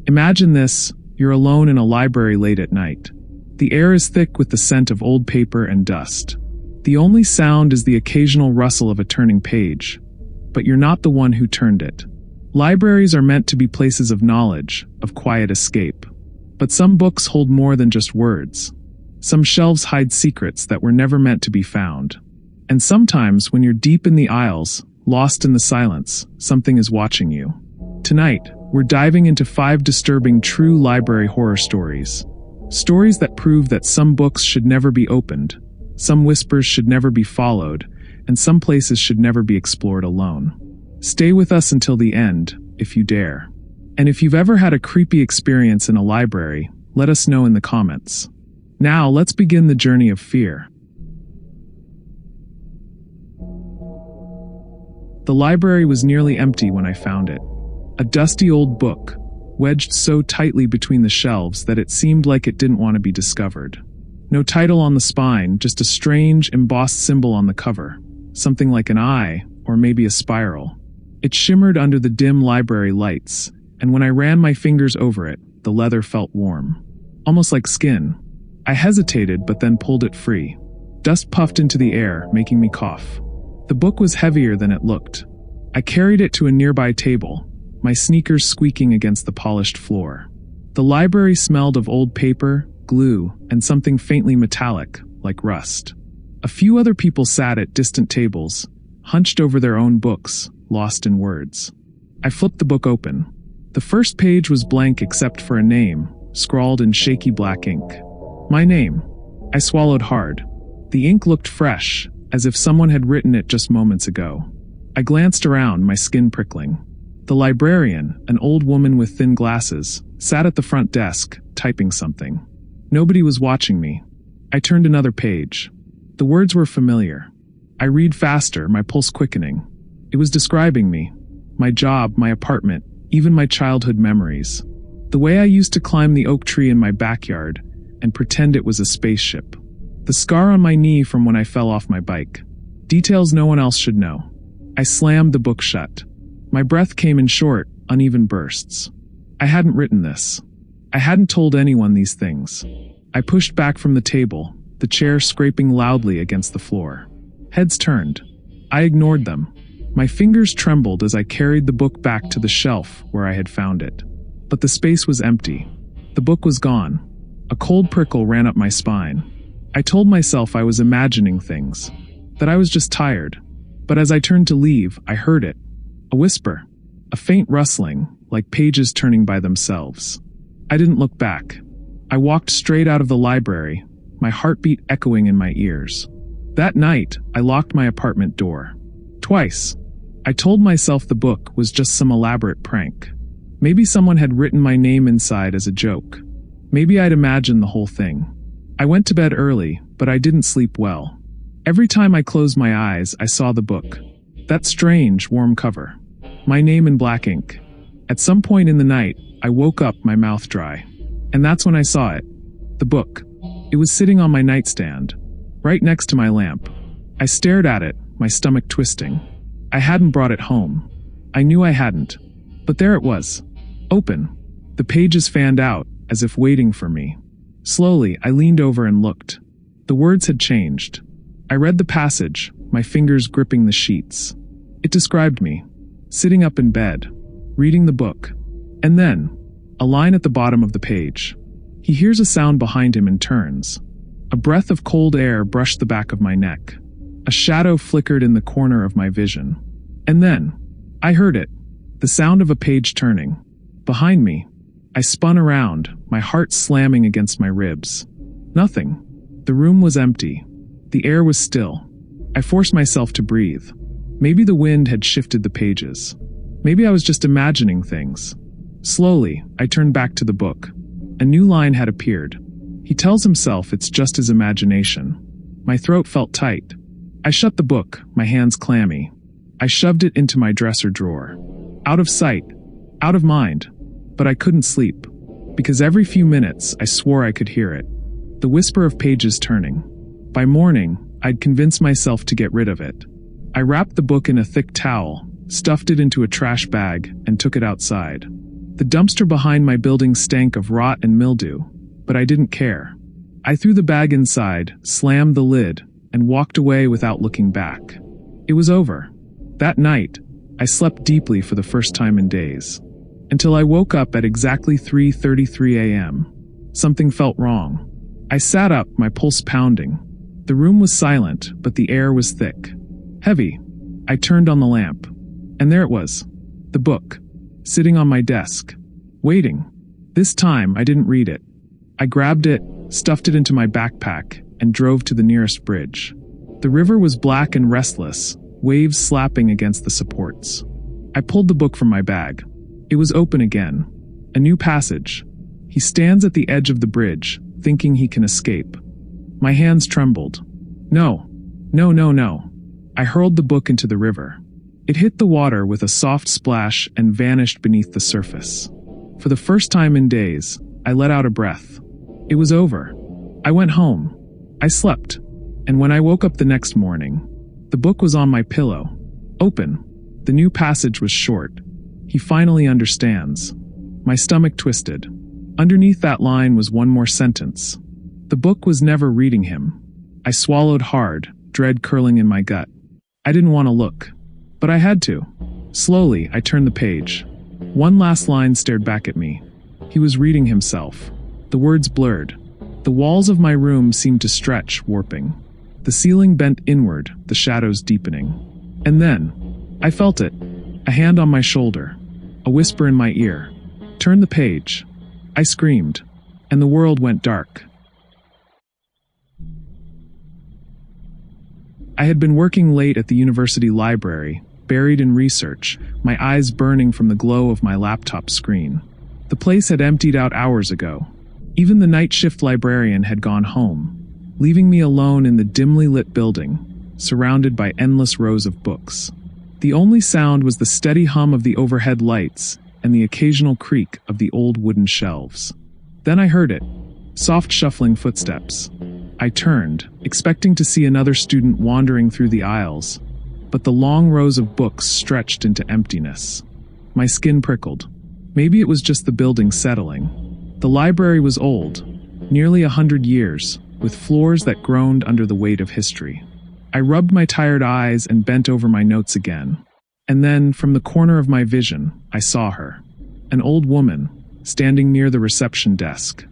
Imagine this: you're alone in a library late at night. The air is thick with the scent of old paper and dust. The only sound is the occasional rustle of a turning page, but you're not the one who turned it. Libraries are meant to be places of knowledge, of quiet escape. But some books hold more than just words. Some shelves hide secrets that were never meant to be found. And sometimes, when you're deep in the aisles, lost in the silence, something is watching you. Tonight, we're diving into 5 disturbing true library horror stories. Stories that prove that some books should never be opened, some whispers should never be followed, and some places should never be explored alone. Stay with us until the end, if you dare. And if you've ever had a creepy experience in a library, let us know in the comments. Now, let's begin the journey of fear. The library was nearly empty when I found it. A dusty old book, wedged so tightly between the shelves that it seemed like it didn't want to be discovered. No title on the spine, just a strange, embossed symbol on the cover. Something like an eye, or maybe a spiral. It shimmered under the dim library lights, and when I ran my fingers over it, the leather felt warm. Almost like skin. I hesitated, but then pulled it free. Dust puffed into the air, making me cough. The book was heavier than it looked. I carried it to a nearby table, my sneakers squeaking against the polished floor. The library smelled of old paper, glue, and something faintly metallic, like rust. A few other people sat at distant tables, hunched over their own books, lost in words. I flipped the book open. The first page was blank except for a name, scrawled in shaky black ink. My name. I swallowed hard. The ink looked fresh, as if someone had written it just moments ago. I glanced around, my skin prickling. The librarian, an old woman with thin glasses, sat at the front desk, typing something. Nobody was watching me. I turned another page. The words were familiar. I read faster, my pulse quickening. It was describing me. My job, my apartment, even my childhood memories. The way I used to climb the oak tree in my backyard and pretend it was a spaceship. The scar on my knee from when I fell off my bike. Details no one else should know. I slammed the book shut. My breath came in short, uneven bursts. I hadn't written this. I hadn't told anyone these things. I pushed back from the table, the chair scraping loudly against the floor. Heads turned. I ignored them. My fingers trembled as I carried the book back to the shelf where I had found it. But the space was empty. The book was gone. A cold prickle ran up my spine. I told myself I was imagining things, that I was just tired. But as I turned to leave, I heard it. A whisper. A faint rustling, like pages turning by themselves. I didn't look back. I walked straight out of the library, my heartbeat echoing in my ears. That night, I locked my apartment door. Twice. I told myself the book was just some elaborate prank. Maybe someone had written my name inside as a joke. Maybe I'd imagined the whole thing. I went to bed early, but I didn't sleep well. Every time I closed my eyes, I saw the book. That strange, warm cover. My name in black ink. At some point in the night, I woke up, my mouth dry. And that's when I saw it. The book. It was sitting on my nightstand, right next to my lamp. I stared at it, my stomach twisting. I hadn't brought it home. I knew I hadn't. But there it was. Open. The pages fanned out, as if waiting for me. Slowly, I leaned over and looked. The words had changed. I read the passage, my fingers gripping the sheets. It described me, sitting up in bed, reading the book. And then, a line at the bottom of the page. He hears a sound behind him and turns. A breath of cold air brushed the back of my neck. A shadow flickered in the corner of my vision. And then, I heard it. The sound of a page turning. Behind me. I spun around, my heart slamming against my ribs. Nothing. The room was empty. The air was still. I forced myself to breathe. Maybe the wind had shifted the pages. Maybe I was just imagining things. Slowly, I turned back to the book. A new line had appeared. He tells himself it's just his imagination. My throat felt tight. I shut the book, my hands clammy. I shoved it into my dresser drawer. Out of sight. Out of mind. But I couldn't sleep. Because every few minutes, I swore I could hear it. The whisper of pages turning. By morning, I'd convinced myself to get rid of it. I wrapped the book in a thick towel, stuffed it into a trash bag, and took it outside. The dumpster behind my building stank of rot and mildew, but I didn't care. I threw the bag inside, slammed the lid, and walked away without looking back. It was over. That night, I slept deeply for the first time in days. Until I woke up at exactly 3:33 a.m. Something felt wrong. I sat up, my pulse pounding. The room was silent, but the air was thick. Heavy. I turned on the lamp. And there it was. The book. Sitting on my desk. Waiting. This time, I didn't read it. I grabbed it, stuffed it into my backpack, and drove to the nearest bridge. The river was black and restless, waves slapping against the supports. I pulled the book from my bag. It was open again. A new passage. He stands at the edge of the bridge, thinking he can escape. My hands trembled. No. No, no, no. I hurled the book into the river. It hit the water with a soft splash and vanished beneath the surface. For the first time in days, I let out a breath. It was over. I went home. I slept. And when I woke up the next morning, the book was on my pillow. Open. The new passage was short. He finally understands. My stomach twisted. Underneath that line was one more sentence. The book was never reading him. I swallowed hard, dread curling in my gut. I didn't want to look. But I had to. Slowly, I turned the page. One last line stared back at me. He was reading himself. The words blurred. The walls of my room seemed to stretch, warping. The ceiling bent inward, the shadows deepening. And then, I felt it. A hand on my shoulder. A whisper in my ear. Turn the page. I screamed. And the world went dark. I had been working late at the university library, buried in research, my eyes burning from the glow of my laptop screen. The place had emptied out hours ago. Even the night shift librarian had gone home, leaving me alone in the dimly lit building, surrounded by endless rows of books. The only sound was the steady hum of the overhead lights and the occasional creak of the old wooden shelves. Then I heard it. Soft shuffling footsteps. I turned, expecting to see another student wandering through the aisles, but the long rows of books stretched into emptiness. My skin prickled. Maybe it was just the building settling. The library was old, nearly 100 years, with floors that groaned under the weight of history. I rubbed my tired eyes and bent over my notes again. And then, from the corner of my vision, I saw her. An old woman, standing near the reception desk.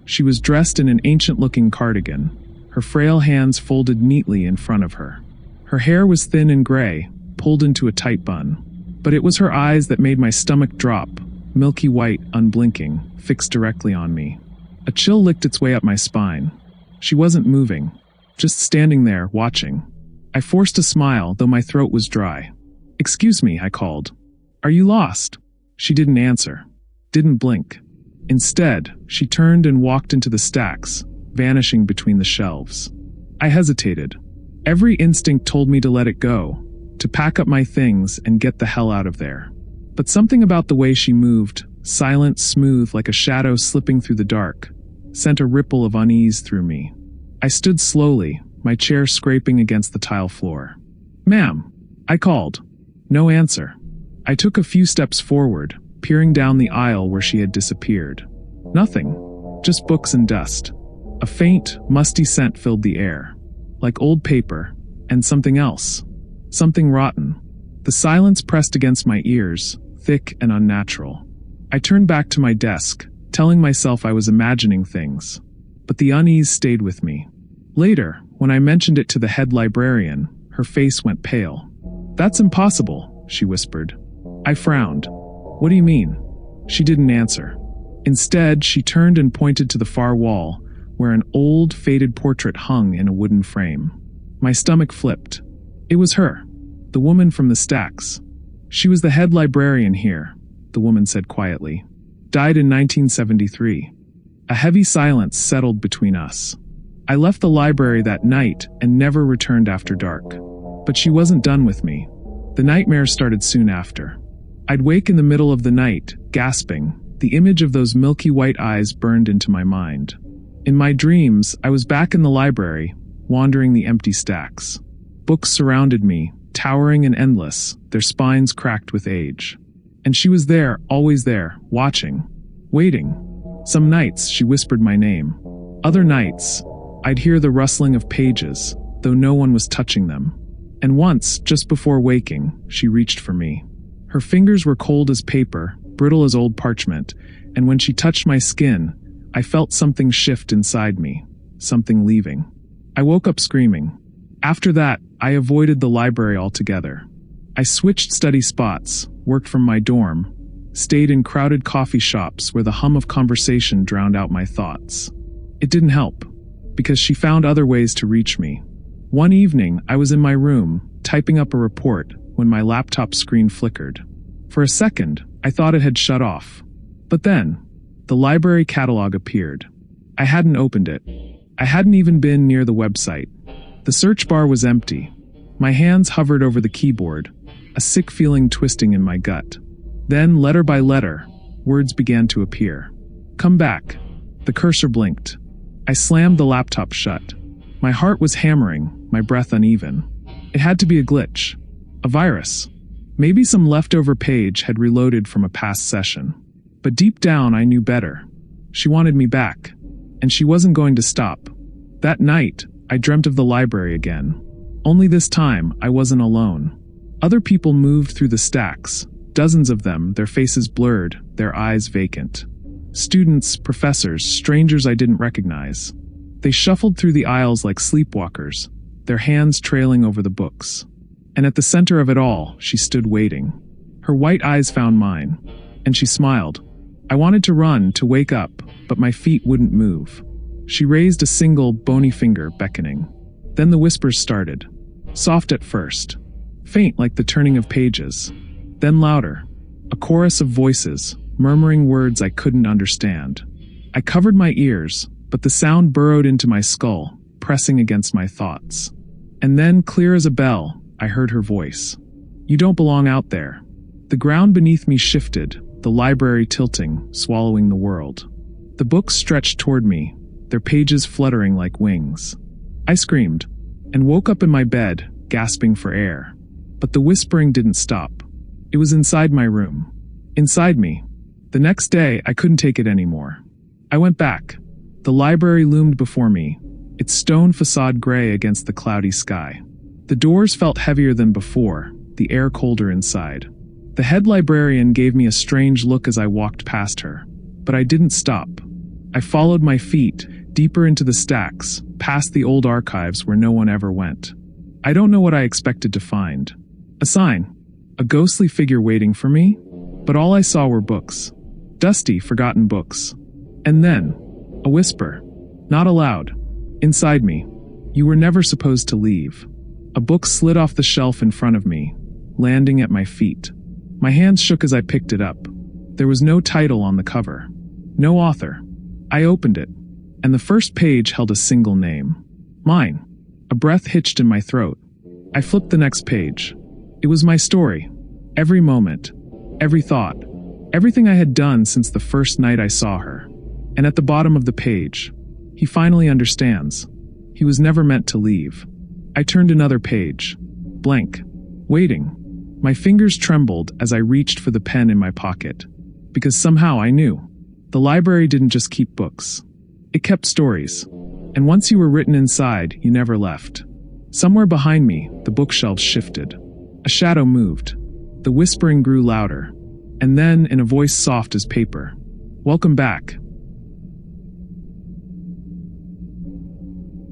She was dressed in an ancient-looking cardigan, her frail hands folded neatly in front of her. Her hair was thin and gray, pulled into a tight bun. But it was her eyes that made my stomach drop, milky white, unblinking, fixed directly on me. A chill licked its way up my spine. She wasn't moving, just standing there, watching. I forced a smile, though my throat was dry. "Excuse me," I called. "Are you lost?" She didn't answer. Didn't blink. Instead, she turned and walked into the stacks, vanishing between the shelves. I hesitated. Every instinct told me to let it go, to pack up my things and get the hell out of there. But something about the way she moved, silent, smooth, like a shadow slipping through the dark, sent a ripple of unease through me. I stood slowly, my chair scraping against the tile floor. "Ma'am," I called. No answer. I took a few steps forward, peering down the aisle where she had disappeared. Nothing. Just books and dust. A faint, musty scent filled the air. Like old paper, and something else. Something rotten. The silence pressed against my ears, thick and unnatural. I turned back to my desk, telling myself I was imagining things. But the unease stayed with me. Later, when I mentioned it to the head librarian, her face went pale. "That's impossible," she whispered. I frowned. "What do you mean?" She didn't answer. Instead, she turned and pointed to the far wall, where an old, faded portrait hung in a wooden frame. My stomach flipped. It was her, the woman from the stacks. "She was the head librarian here," the woman said quietly. "Died in 1973. A heavy silence settled between us. I left the library that night and never returned after dark. But she wasn't done with me. The nightmares started soon after. I'd wake in the middle of the night, gasping. The image of those milky white eyes burned into my mind. In my dreams, I was back in the library, wandering the empty stacks. Books surrounded me, towering and endless, their spines cracked with age. And she was there, always there, watching, waiting. Some nights she whispered my name. Other nights, I'd hear the rustling of pages, though no one was touching them. And once, just before waking, she reached for me. Her fingers were cold as paper, brittle as old parchment, and when she touched my skin, I felt something shift inside me, something leaving. I woke up screaming. After that, I avoided the library altogether. I switched study spots, worked from my dorm, stayed in crowded coffee shops where the hum of conversation drowned out my thoughts. It didn't help, because she found other ways to reach me. One evening, I was in my room, typing up a report, when my laptop screen flickered. For a second, I thought it had shut off. But then, the library catalog appeared. I hadn't opened it. I hadn't even been near the website. The search bar was empty. My hands hovered over the keyboard, a sick feeling twisting in my gut. Then, letter by letter, words began to appear. Come back. The cursor blinked. I slammed the laptop shut. My heart was hammering, my breath uneven. It had to be a glitch. A virus. Maybe some leftover page had reloaded from a past session. But deep down I knew better. She wanted me back. And she wasn't going to stop. That night, I dreamt of the library again. Only this time, I wasn't alone. Other people moved through the stacks, dozens of them, their faces blurred, their eyes vacant. Students, professors, strangers I didn't recognize. They shuffled through the aisles like sleepwalkers, their hands trailing over the books. And at the center of it all, she stood waiting. Her white eyes found mine, and she smiled. I wanted to run, to wake up, but my feet wouldn't move. She raised a single, bony finger, beckoning. Then the whispers started. Soft at first. Faint like the turning of pages. Then louder. A chorus of voices, murmuring words I couldn't understand. I covered my ears, but the sound burrowed into my skull, pressing against my thoughts. And then, clear as a bell, I heard her voice. You don't belong out there. The ground beneath me shifted, the library tilting, swallowing the world. The books stretched toward me, their pages fluttering like wings. I screamed, and woke up in my bed, gasping for air. But the whispering didn't stop. It was inside my room. Inside me. The next day, I couldn't take it anymore. I went back. The library loomed before me, its stone facade gray against the cloudy sky. The doors felt heavier than before, the air colder inside. The head librarian gave me a strange look as I walked past her, but I didn't stop. I followed my feet, deeper into the stacks, past the old archives where no one ever went. I don't know what I expected to find. A sign. A ghostly figure waiting for me? But all I saw were books. Dusty, forgotten books. And then, a whisper. Not aloud. Inside me. You were never supposed to leave. A book slid off the shelf in front of me, landing at my feet. My hands shook as I picked it up. There was no title on the cover. No author. I opened it, and the first page held a single name. Mine. A breath hitched in my throat. I flipped the next page. It was my story. Every moment. Every thought. Everything I had done since the first night I saw her. And at the bottom of the page, he finally understands. He was never meant to leave. I turned another page. Blank. Waiting. My fingers trembled as I reached for the pen in my pocket. Because somehow I knew. The library didn't just keep books. It kept stories. And once you were written inside, you never left. Somewhere behind me, the bookshelves shifted. A shadow moved. The whispering grew louder. And then, in a voice soft as paper, "Welcome back."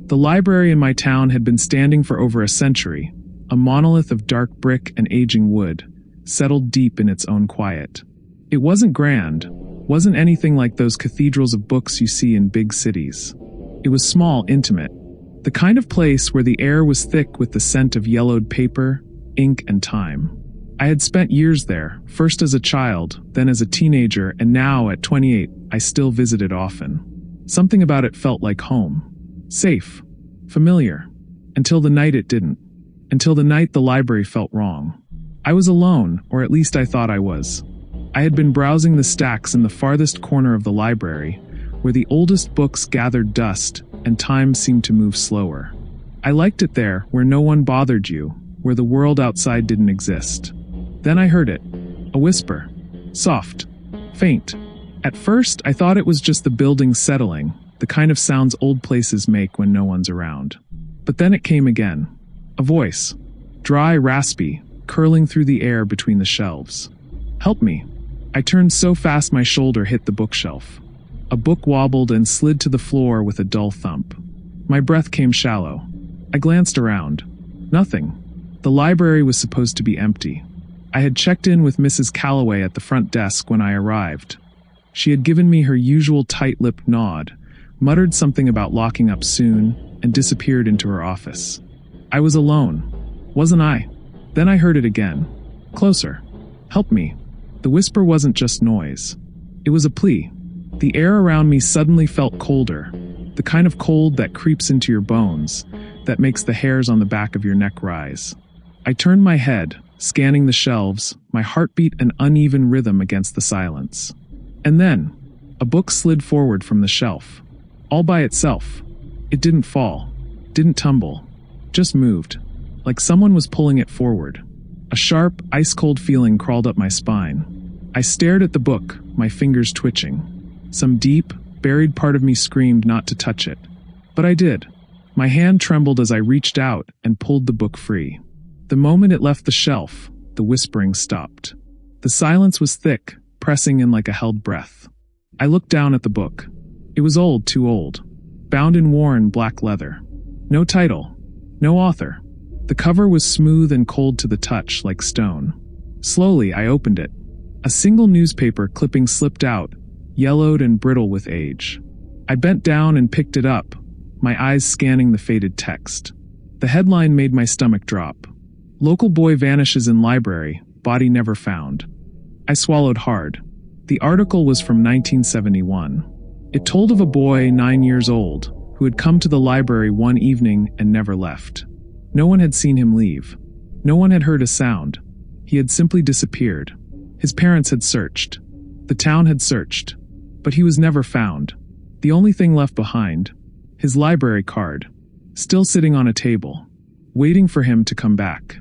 The library in my town had been standing for over a century, a monolith of dark brick and aging wood, settled deep in its own quiet. It wasn't grand, wasn't anything like those cathedrals of books you see in big cities. It was small, intimate, the kind of place where the air was thick with the scent of yellowed paper, ink, and time. I had spent years there, first as a child, then as a teenager, and now, at 28, I still visited often. Something about it felt like home. Safe. Familiar. Until the night it didn't. Until the night the library felt wrong. I was alone, or at least I thought I was. I had been browsing the stacks in the farthest corner of the library, where the oldest books gathered dust, and time seemed to move slower. I liked it there, where no one bothered you, where the world outside didn't exist. Then I heard it. A whisper. Soft. Faint. At first, I thought it was just the building settling, the kind of sounds old places make when no one's around. But then it came again. A voice. Dry, raspy, curling through the air between the shelves. Help me. I turned so fast my shoulder hit the bookshelf. A book wobbled and slid to the floor with a dull thump. My breath came shallow. I glanced around. Nothing. The library was supposed to be empty. I had checked in with Mrs. Calloway at the front desk when I arrived. She had given me her usual tight-lipped nod, muttered something about locking up soon, and disappeared into her office. I was alone. Wasn't I? Then I heard it again. Closer. Help me. The whisper wasn't just noise. It was a plea. The air around me suddenly felt colder, the kind of cold that creeps into your bones, that makes the hairs on the back of your neck rise. I turned my head, scanning the shelves, my heartbeat an uneven rhythm against the silence. And then, a book slid forward from the shelf. All by itself. It didn't fall, didn't tumble, just moved, like someone was pulling it forward. A sharp, ice-cold feeling crawled up my spine. I stared at the book, my fingers twitching. Some deep, buried part of me screamed not to touch it. But I did. My hand trembled as I reached out and pulled the book free. The moment it left the shelf, the whispering stopped. The silence was thick, pressing in like a held breath. I looked down at the book. It was old, too old. Bound in worn black leather. No title. No author. The cover was smooth and cold to the touch, like stone. Slowly, I opened it. A single newspaper clipping slipped out, yellowed and brittle with age. I bent down and picked it up, my eyes scanning the faded text. The headline made my stomach drop. Local boy vanishes in library, body never found. I swallowed hard. The article was from 1971. It told of a boy 9 years old who had come to the library one evening and never left. No one had seen him leave. No one had heard a sound. He had simply disappeared. His parents had searched. The town had searched. But he was never found. The only thing left behind, his library card, still sitting on a table, waiting for him to come back.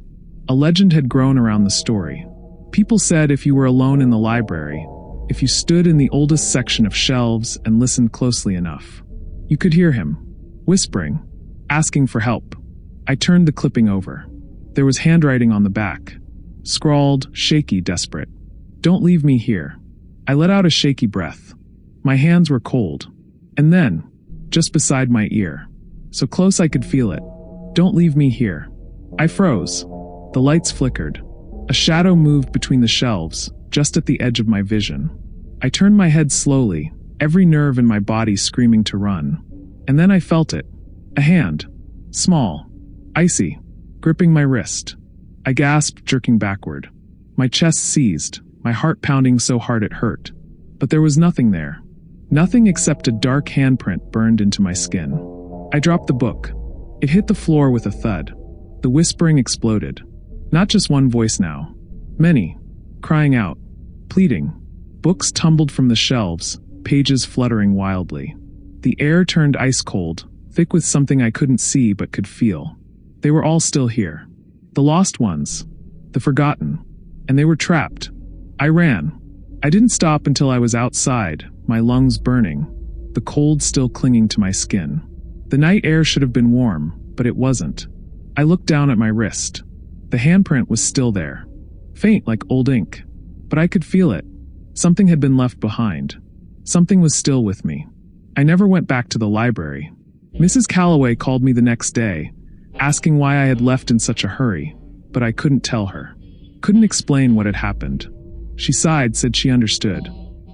A legend had grown around the story. People said if you were alone in the library, if you stood in the oldest section of shelves and listened closely enough, you could hear him, whispering, asking for help. I turned the clipping over. There was handwriting on the back, scrawled, shaky, desperate. Don't leave me here. I let out a shaky breath. My hands were cold. And then, just beside my ear, so close I could feel it, don't leave me here. I froze. The lights flickered. A shadow moved between the shelves, just at the edge of my vision. I turned my head slowly, every nerve in my body screaming to run. And then I felt it. A hand. Small. Icy. Gripping my wrist. I gasped, jerking backward. My chest seized, my heart pounding so hard it hurt. But there was nothing there. Nothing except a dark handprint burned into my skin. I dropped the book. It hit the floor with a thud. The whispering exploded. Not just one voice now. Many. Crying out. Pleading. Books tumbled from the shelves, pages fluttering wildly. The air turned ice cold, thick with something I couldn't see but could feel. They were all still here. The lost ones. The forgotten. And they were trapped. I ran. I didn't stop until I was outside, my lungs burning, the cold still clinging to my skin. The night air should have been warm, but it wasn't. I looked down at my wrist. The handprint was still there. Faint like old ink. But I could feel it. Something had been left behind. Something was still with me. I never went back to the library. Mrs. Calloway called me the next day, asking why I had left in such a hurry, but I couldn't tell her. Couldn't explain what had happened. She sighed, said she understood.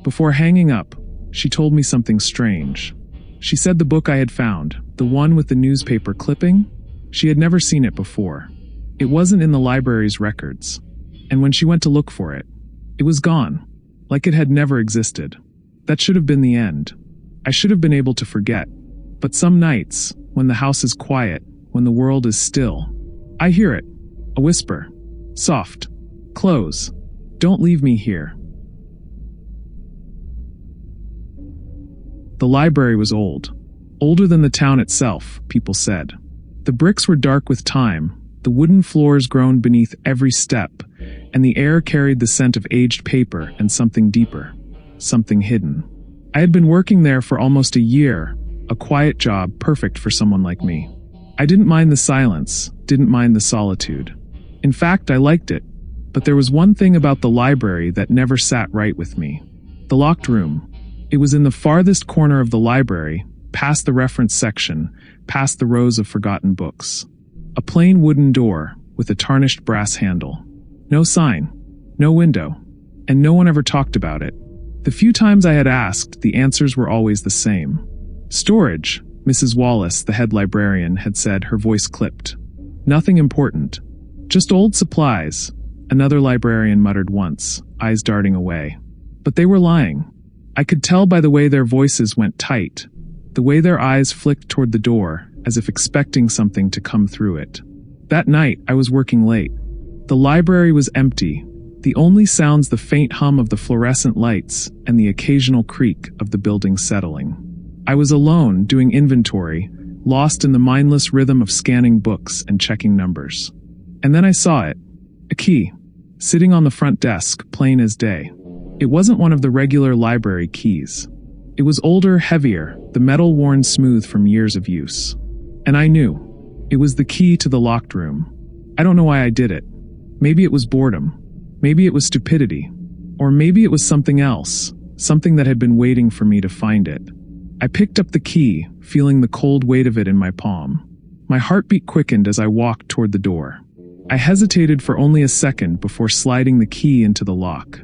Before hanging up, she told me something strange. She said the book I had found, the one with the newspaper clipping, she had never seen it before. It wasn't in the library's records. And when she went to look for it, it was gone, like it had never existed. That should have been the end. I should have been able to forget. But some nights, when the house is quiet, when the world is still, I hear it. A whisper. Soft. Close. Don't leave me here. The library was old. Older than the town itself, people said. The bricks were dark with time, the wooden floors groaned beneath every step, and the air carried the scent of aged paper and something deeper, something hidden. I had been working there for almost a year, a quiet job perfect for someone like me. I didn't mind the silence, didn't mind the solitude. In fact, I liked it. But there was one thing about the library that never sat right with me. The locked room. It was in the farthest corner of the library, past the reference section, past the rows of forgotten books. A plain wooden door, with a tarnished brass handle. No sign, no window, and no one ever talked about it. The few times I had asked, the answers were always the same. Storage, Mrs. Wallace, the head librarian, had said, her voice clipped. Nothing important. Just old supplies, another librarian muttered once, eyes darting away. But they were lying. I could tell by the way their voices went tight, the way their eyes flicked toward the door, as if expecting something to come through it. That night, I was working late. The library was empty, the only sounds the faint hum of the fluorescent lights and the occasional creak of the building settling. I was alone, doing inventory, lost in the mindless rhythm of scanning books and checking numbers. And then I saw it. A key, sitting on the front desk, plain as day. It wasn't one of the regular library keys. It was older, heavier, the metal worn smooth from years of use. And I knew. It was the key to the locked room. I don't know why I did it. Maybe it was boredom. Maybe it was stupidity. Or maybe it was something else, something that had been waiting for me to find it. I picked up the key, feeling the cold weight of it in my palm. My heartbeat quickened as I walked toward the door. I hesitated for only a second before sliding the key into the lock.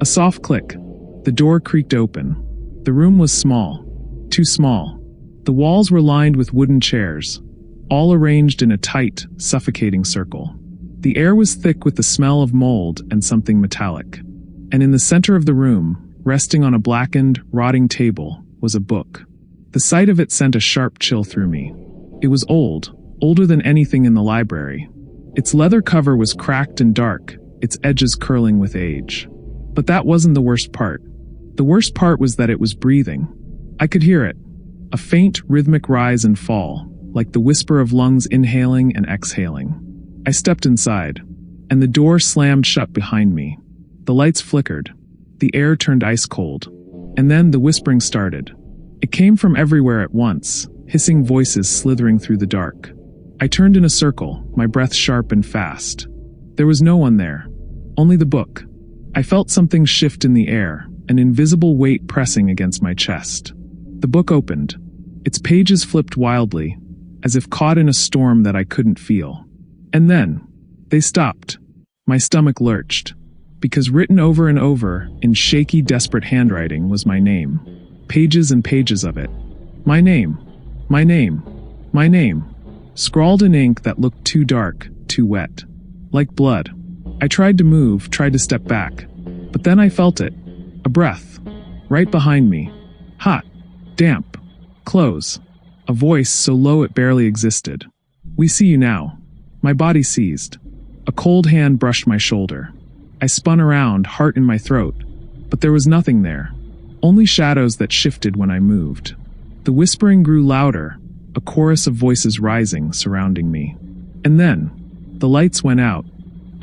A soft click. The door creaked open. The room was small. Too small. The walls were lined with wooden chairs, all arranged in a tight, suffocating circle. The air was thick with the smell of mold and something metallic. And in the center of the room, resting on a blackened, rotting table, was a book. The sight of it sent a sharp chill through me. It was old, older than anything in the library. Its leather cover was cracked and dark, its edges curling with age. But that wasn't the worst part. The worst part was that it was breathing. I could hear it. A faint, rhythmic rise and fall, like the whisper of lungs inhaling and exhaling. I stepped inside, and the door slammed shut behind me. The lights flickered. The air turned ice cold. And then the whispering started. It came from everywhere at once, hissing voices slithering through the dark. I turned in a circle, my breath sharp and fast. There was no one there. Only the book. I felt something shift in the air, an invisible weight pressing against my chest. The book opened. Its pages flipped wildly, as if caught in a storm that I couldn't feel. And then, they stopped. My stomach lurched. Because written over and over, in shaky, desperate handwriting, was my name. Pages and pages of it. My name. My name. My name. Scrawled in ink that looked too dark, too wet. Like blood. I tried to move, tried to step back. But then I felt it. A breath. Right behind me. Hot. Damp. Close. A voice so low it barely existed. We see you now. My body seized. A cold hand brushed my shoulder. I spun around, heart in my throat. But there was nothing there. Only shadows that shifted when I moved. The whispering grew louder, a chorus of voices rising, surrounding me. And then, the lights went out.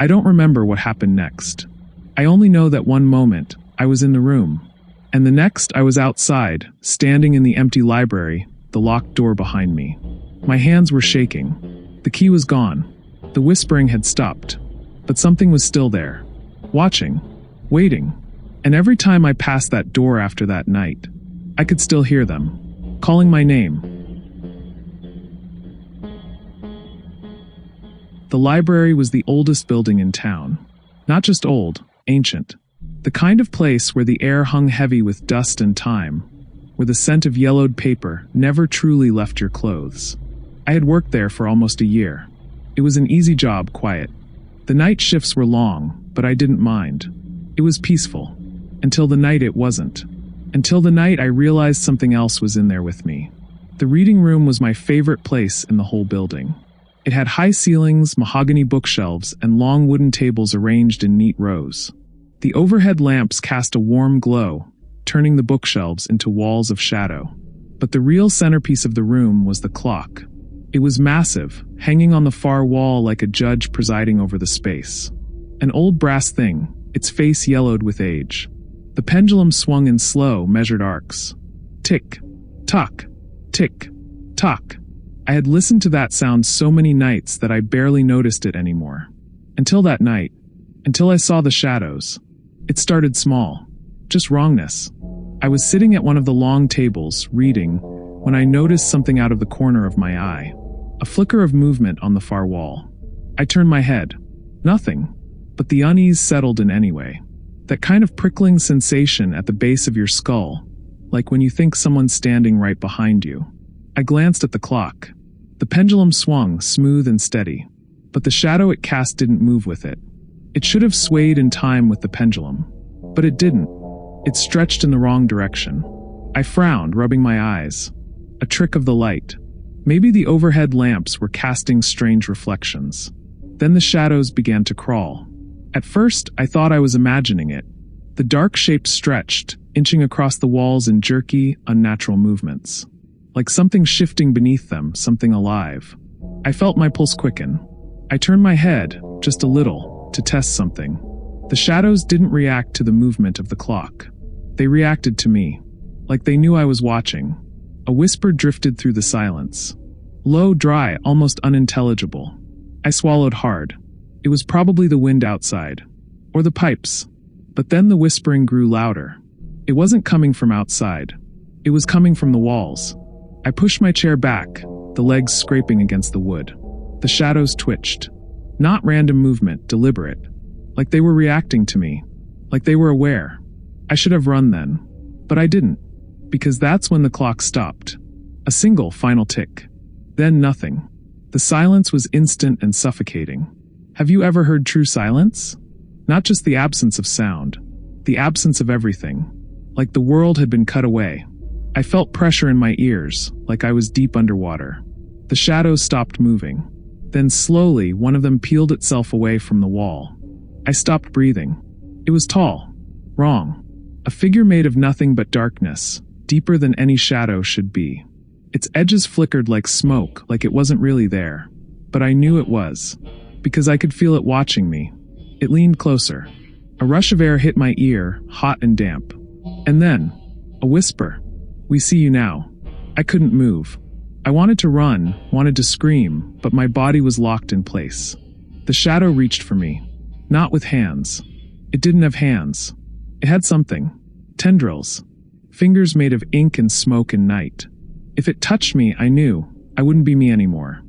I don't remember what happened next. I only know that one moment, I was in the room. And the next, I was outside, standing in the empty library, the locked door behind me. My hands were shaking. The key was gone. The whispering had stopped. But something was still there. Watching. Waiting. And every time I passed that door after that night, I could still hear them. Calling my name. The library was the oldest building in town. Not just old, ancient. The kind of place where the air hung heavy with dust and time, where the scent of yellowed paper never truly left your clothes. I had worked there for almost a year. It was an easy job, quiet. The night shifts were long, but I didn't mind. It was peaceful. Until the night it wasn't. Until the night I realized something else was in there with me. The reading room was my favorite place in the whole building. It had high ceilings, mahogany bookshelves, and long wooden tables arranged in neat rows. The overhead lamps cast a warm glow, turning the bookshelves into walls of shadow. But the real centerpiece of the room was the clock. It was massive, hanging on the far wall like a judge presiding over the space. An old brass thing, its face yellowed with age. The pendulum swung in slow, measured arcs. Tick, tock, tick, tock. I had listened to that sound so many nights that I barely noticed it anymore. Until that night. Until I saw the shadows. It started small. Just wrongness. I was sitting at one of the long tables, reading, when I noticed something out of the corner of my eye. A flicker of movement on the far wall. I turned my head. Nothing. But the unease settled in anyway. That kind of prickling sensation at the base of your skull, like when you think someone's standing right behind you. I glanced at the clock. The pendulum swung, smooth and steady. But the shadow it cast didn't move with it. It should have swayed in time with the pendulum. But it didn't. It stretched in the wrong direction. I frowned, rubbing my eyes. A trick of the light. Maybe the overhead lamps were casting strange reflections. Then the shadows began to crawl. At first, I thought I was imagining it. The dark shapes stretched, inching across the walls in jerky, unnatural movements. Like something shifting beneath them, something alive. I felt my pulse quicken. I turned my head, just a little, to test something. The shadows didn't react to the movement of the clock. They reacted to me. Like they knew I was watching. A whisper drifted through the silence. Low, dry, almost unintelligible. I swallowed hard. It was probably the wind outside. Or the pipes. But then the whispering grew louder. It wasn't coming from outside. It was coming from the walls. I pushed my chair back, the legs scraping against the wood. The shadows twitched. Not random movement, deliberate. Like they were reacting to me. Like they were aware. I should have run then. But I didn't. Because that's when the clock stopped. A single, final tick. Then nothing. The silence was instant and suffocating. Have you ever heard true silence? Not just the absence of sound. The absence of everything. Like the world had been cut away. I felt pressure in my ears, like I was deep underwater. The shadows stopped moving. Then slowly, one of them peeled itself away from the wall. I stopped breathing. It was tall. Wrong. A figure made of nothing but darkness, deeper than any shadow should be. Its edges flickered like smoke, like it wasn't really there. But I knew it was. Because I could feel it watching me. It leaned closer. A rush of air hit my ear, hot and damp. And then, a whisper. We see you now. I couldn't move. I wanted to run, wanted to scream, but my body was locked in place. The shadow reached for me. Not with hands. It didn't have hands. It had something. Tendrils. Fingers made of ink and smoke and night. If it touched me, I knew I wouldn't be me anymore.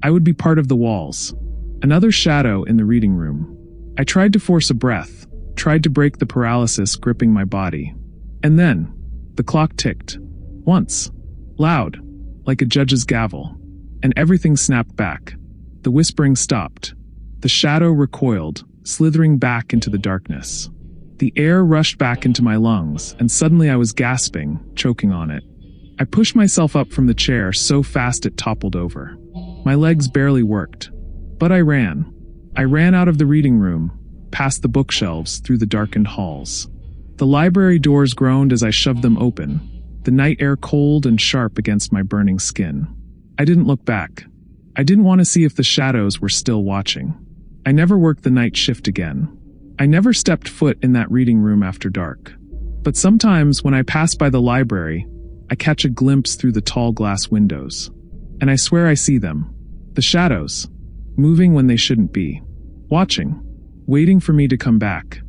I would be part of the walls. Another shadow in the reading room. I tried to force a breath, tried to break the paralysis gripping my body. And then, the clock ticked. Once. Loud. Like a judge's gavel. And everything snapped back. The whispering stopped. The shadow recoiled, slithering back into the darkness. The air rushed back into my lungs, and suddenly I was gasping, choking on it. I pushed myself up from the chair so fast it toppled over. My legs barely worked. But I ran. I ran out of the reading room, past the bookshelves, through the darkened halls. The library doors groaned as I shoved them open, the night air cold and sharp against my burning skin. I didn't look back. I didn't want to see if the shadows were still watching. I never worked the night shift again. I never stepped foot in that reading room after dark. But sometimes when I pass by the library, I catch a glimpse through the tall glass windows. And I swear I see them. The shadows. Moving when they shouldn't be. Watching. Waiting for me to come back.